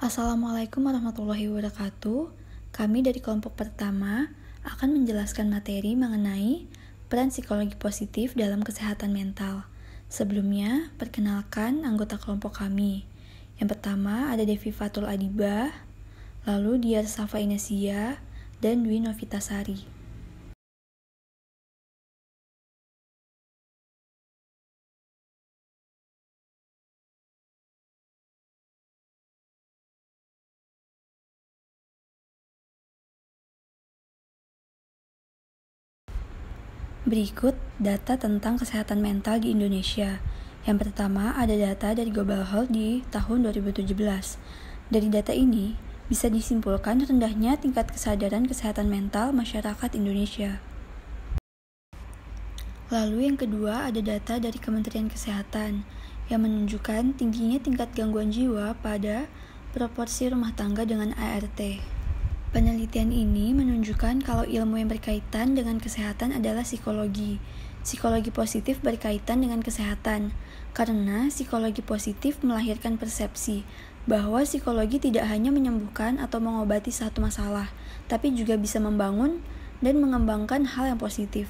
Assalamualaikum warahmatullahi wabarakatuh. Kami dari kelompok pertama akan menjelaskan materi mengenai peran psikologi positif dalam kesehatan mental. Sebelumnya, perkenalkan anggota kelompok kami. Yang pertama ada Devi Fatul Adibah, lalu Diar Safa Inesia, dan Dwi Novitasari. Berikut data tentang kesehatan mental di Indonesia. Yang pertama ada data dari Global Health di tahun 2017. Dari data ini, bisa disimpulkan rendahnya tingkat kesadaran kesehatan mental masyarakat Indonesia. Lalu yang kedua ada data dari Kementerian Kesehatan yang menunjukkan tingginya tingkat gangguan jiwa pada proporsi rumah tangga dengan ART. Penelitian ini menunjukkan kalau ilmu yang berkaitan dengan kesehatan adalah psikologi. Psikologi positif berkaitan dengan kesehatan, karena psikologi positif melahirkan persepsi bahwa psikologi tidak hanya menyembuhkan atau mengobati satu masalah, tapi juga bisa membangun dan mengembangkan hal yang positif.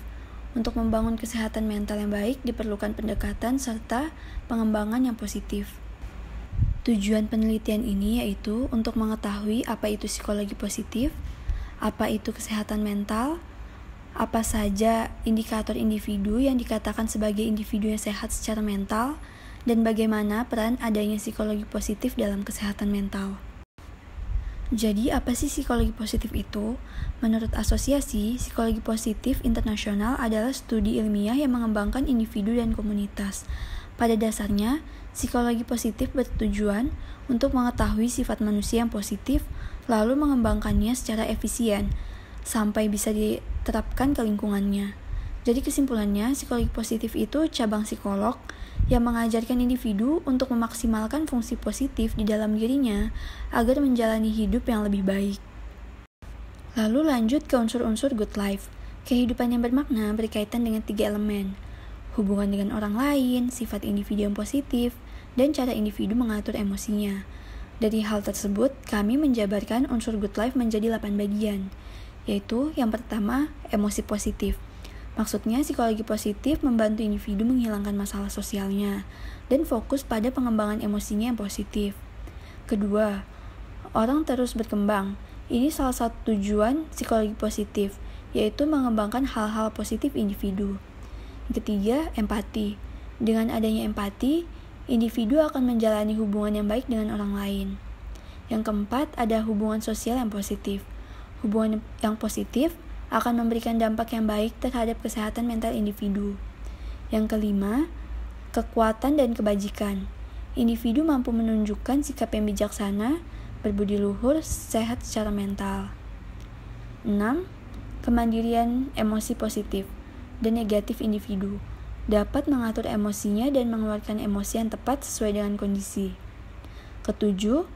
Untuk membangun kesehatan mental yang baik diperlukan pendekatan serta pengembangan yang positif. Tujuan penelitian ini yaitu untuk mengetahui apa itu psikologi positif, apa itu kesehatan mental, apa saja indikator individu yang dikatakan sebagai individu yang sehat secara mental, dan bagaimana peran adanya psikologi positif dalam kesehatan mental. Jadi, apa sih psikologi positif itu? Menurut Asosiasi Psikologi Positif Internasional adalah studi ilmiah yang mengembangkan individu dan komunitas. Pada dasarnya, psikologi positif bertujuan untuk mengetahui sifat manusia yang positif, lalu mengembangkannya secara efisien, sampai bisa diterapkan ke lingkungannya. Jadi kesimpulannya, psikologi positif itu cabang psikolog yang mengajarkan individu untuk memaksimalkan fungsi positif di dalam dirinya agar menjalani hidup yang lebih baik. Lalu lanjut ke unsur-unsur good life. Kehidupan yang bermakna berkaitan dengan 3 elemen: hubungan dengan orang lain, sifat individu yang positif, dan cara individu mengatur emosinya. Dari hal tersebut, kami menjabarkan unsur good life menjadi 8 bagian, yaitu yang pertama, emosi positif. Maksudnya, psikologi positif membantu individu menghilangkan masalah sosialnya dan fokus pada pengembangan emosinya yang positif. Kedua, orang terus berkembang. Ini salah satu tujuan psikologi positif, yaitu mengembangkan hal-hal positif individu. Yang ketiga, empati. Dengan adanya empati, individu akan menjalani hubungan yang baik dengan orang lain. Yang keempat, ada hubungan sosial yang positif. Hubungan yang positif akan memberikan dampak yang baik terhadap kesehatan mental individu. Yang kelima, kekuatan dan kebajikan. Individu mampu menunjukkan sikap yang bijaksana, berbudi luhur, sehat secara mental. 6. Kemandirian emosi positif dan negatif individu. Dapat mengatur emosinya dan mengeluarkan emosi yang tepat sesuai dengan kondisi. Ketujuh,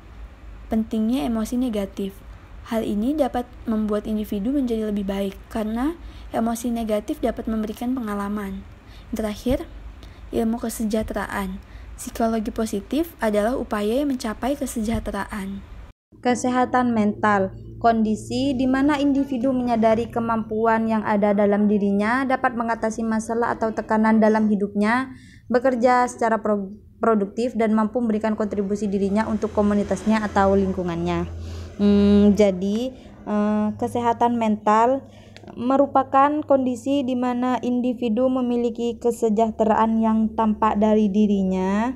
pentingnya emosi negatif. Hal ini dapat membuat individu menjadi lebih baik karena emosi negatif dapat memberikan pengalaman. Yang terakhir, ilmu kesejahteraan. Psikologi positif adalah upaya yang mencapai kesejahteraan. Kesehatan mental, kondisi di mana individu menyadari kemampuan yang ada dalam dirinya dapat mengatasi masalah atau tekanan dalam hidupnya, bekerja secara produktif dan mampu memberikan kontribusi dirinya untuk komunitasnya atau lingkungannya. Jadi kesehatan mental merupakan kondisi di mana individu memiliki kesejahteraan yang tampak dari dirinya,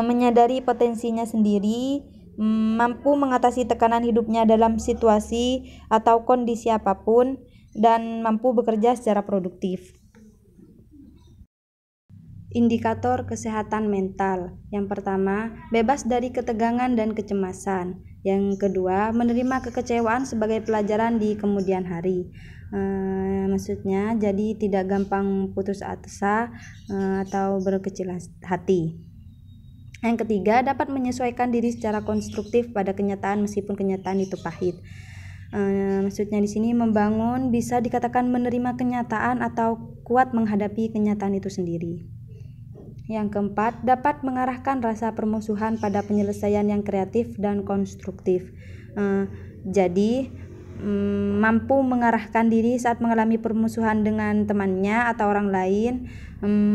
menyadari potensinya sendiri, mampu mengatasi tekanan hidupnya dalam situasi atau kondisi apapun, dan mampu bekerja secara produktif. Indikator kesehatan mental. Yang pertama, bebas dari ketegangan dan kecemasan. Yang kedua, menerima kekecewaan sebagai pelajaran di kemudian hari. Maksudnya, jadi tidak gampang putus asa atau berkecil hati. Yang ketiga, dapat menyesuaikan diri secara konstruktif pada kenyataan meskipun kenyataan itu pahit. Maksudnya di sini membangun, bisa dikatakan menerima kenyataan atau kuat menghadapi kenyataan itu sendiri. Yang keempat, dapat mengarahkan rasa permusuhan pada penyelesaian yang kreatif dan konstruktif. Jadi mampu mengarahkan diri saat mengalami permusuhan dengan temannya atau orang lain,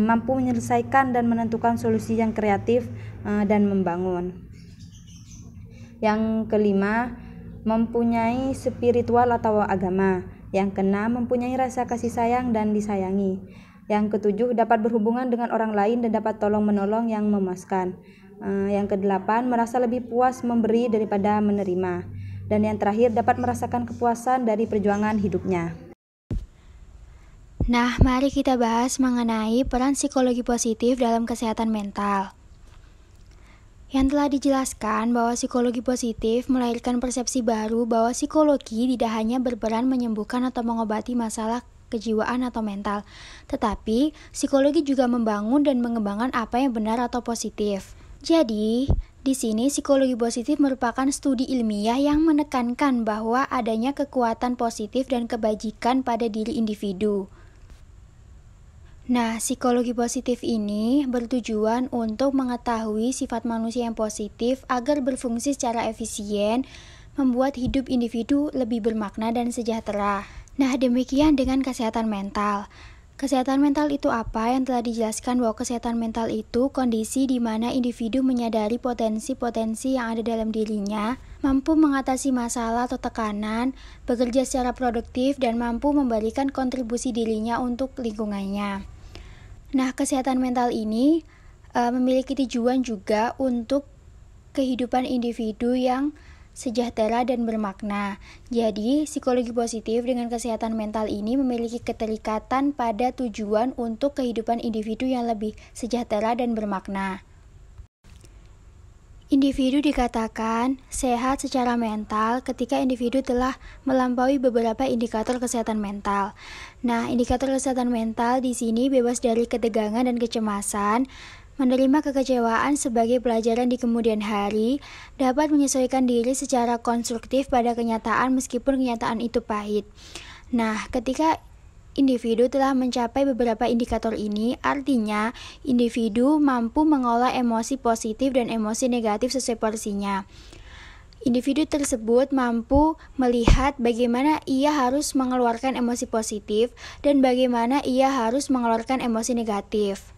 mampu menyelesaikan dan menentukan solusi yang kreatif dan membangun. Yang kelima, mempunyai spiritual atau agama. Yang keenam, mempunyai rasa kasih sayang dan disayangi. Yang ketujuh, dapat berhubungan dengan orang lain dan dapat tolong-menolong yang memuaskan. Yang kedelapan, merasa lebih puas memberi daripada menerima. Dan yang terakhir, dapat merasakan kepuasan dari perjuangan hidupnya. Nah, mari kita bahas mengenai peran psikologi positif dalam kesehatan mental. Yang telah dijelaskan bahwa psikologi positif melahirkan persepsi baru bahwa psikologi tidak hanya berperan menyembuhkan atau mengobati masalah kejiwaan atau mental, tetapi psikologi juga membangun dan mengembangkan apa yang benar atau positif. Jadi, di sini psikologi positif merupakan studi ilmiah yang menekankan bahwa adanya kekuatan positif dan kebajikan pada diri individu. Nah, psikologi positif ini bertujuan untuk mengetahui sifat manusia yang positif agar berfungsi secara efisien, membuat hidup individu lebih bermakna dan sejahtera. Nah, demikian dengan kesehatan mental. Kesehatan mental itu apa? Yang telah dijelaskan bahwa kesehatan mental itu kondisi di mana individu menyadari potensi-potensi yang ada dalam dirinya, mampu mengatasi masalah atau tekanan, bekerja secara produktif, dan mampu memberikan kontribusi dirinya untuk lingkungannya. Nah, kesehatan mental ini memiliki tujuan juga untuk kehidupan individu yang sejahtera dan bermakna. Jadi, psikologi positif dengan kesehatan mental ini memiliki keterikatan pada tujuan untuk kehidupan individu yang lebih sejahtera dan bermakna. Individu dikatakan sehat secara mental ketika individu telah melampaui beberapa indikator kesehatan mental. Nah, indikator kesehatan mental di sini bebas dari ketegangan dan kecemasan, menerima kekecewaan sebagai pelajaran di kemudian hari, dapat menyesuaikan diri secara konstruktif pada kenyataan meskipun kenyataan itu pahit. Nah, ketika individu telah mencapai beberapa indikator ini, artinya individu mampu mengolah emosi positif dan emosi negatif sesuai porsinya. Individu tersebut mampu melihat bagaimana ia harus mengeluarkan emosi positif dan bagaimana ia harus mengeluarkan emosi negatif.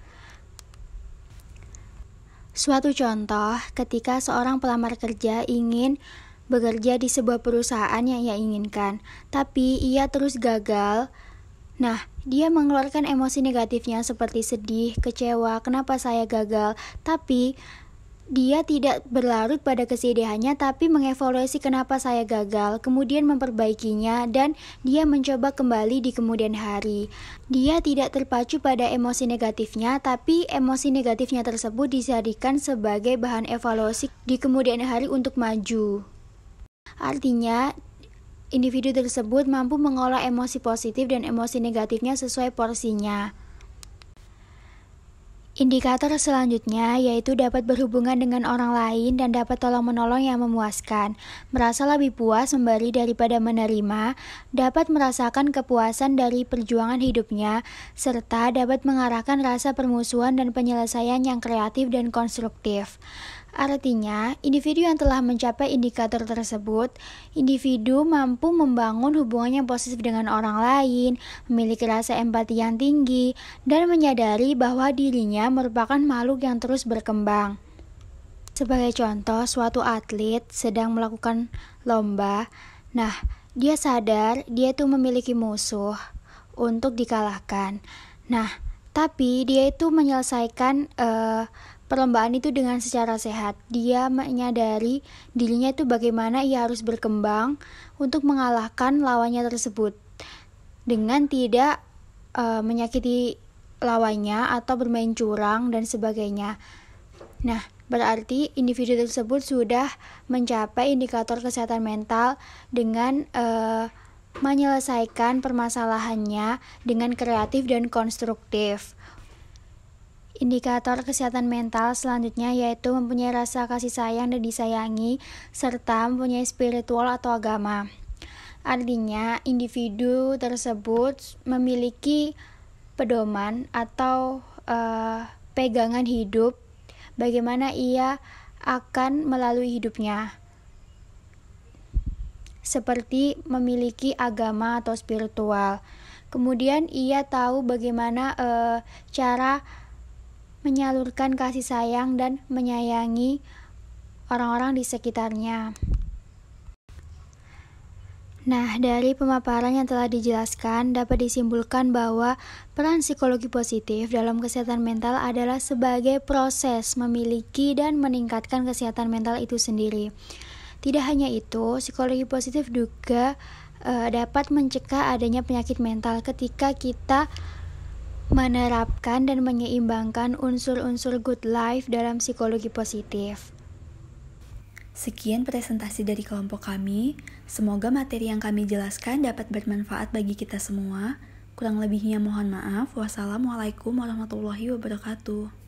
Suatu contoh, ketika seorang pelamar kerja ingin bekerja di sebuah perusahaan yang ia inginkan, tapi ia terus gagal. Nah, dia mengeluarkan emosi negatifnya seperti sedih, kecewa, kenapa saya gagal, tapi dia tidak berlarut pada kesedihannya, tapi mengevaluasi kenapa saya gagal, kemudian memperbaikinya, dan dia mencoba kembali di kemudian hari. Dia tidak terpacu pada emosi negatifnya, tapi emosi negatifnya tersebut dijadikan sebagai bahan evaluasi di kemudian hari untuk maju. Artinya, individu tersebut mampu mengolah emosi positif dan emosi negatifnya sesuai porsinya. Indikator selanjutnya yaitu dapat berhubungan dengan orang lain dan dapat tolong-menolong yang memuaskan, merasa lebih puas memberi daripada menerima, dapat merasakan kepuasan dari perjuangan hidupnya, serta dapat mengarahkan rasa permusuhan dan penyelesaian yang kreatif dan konstruktif. Artinya, individu yang telah mencapai indikator tersebut, individu mampu membangun hubungan yang positif dengan orang lain, memiliki rasa empati yang tinggi, dan menyadari bahwa dirinya merupakan makhluk yang terus berkembang. Sebagai contoh, suatu atlet sedang melakukan lomba. Nah, dia sadar dia itu memiliki musuh untuk dikalahkan. Nah, tapi dia itu menyelesaikan perlombaan itu dengan secara sehat. Dia menyadari dirinya itu bagaimana ia harus berkembang untuk mengalahkan lawannya tersebut dengan tidak menyakiti lawannya atau bermain curang dan sebagainya. Nah, berarti individu tersebut sudah mencapai indikator kesehatan mental dengan menyelesaikan permasalahannya dengan kreatif dan konstruktif. Indikator kesehatan mental selanjutnya yaitu mempunyai rasa kasih sayang dan disayangi, serta mempunyai spiritual atau agama. Artinya, individu tersebut memiliki pedoman atau pegangan hidup, bagaimana ia akan melalui hidupnya. Seperti memiliki agama atau spiritual. Kemudian ia tahu bagaimana cara menyalurkan kasih sayang dan menyayangi orang-orang di sekitarnya. Nah, dari pemaparan yang telah dijelaskan, dapat disimpulkan bahwa peran psikologi positif dalam kesehatan mental adalah sebagai proses memiliki dan meningkatkan kesehatan mental itu sendiri. Tidak hanya itu, psikologi positif juga dapat mencegah adanya penyakit mental ketika kita menerapkan dan menyeimbangkan unsur-unsur good life dalam psikologi positif. Sekian presentasi dari kelompok kami. Semoga materi yang kami jelaskan dapat bermanfaat bagi kita semua. Kurang lebihnya mohon maaf. Wassalamualaikum warahmatullahi wabarakatuh.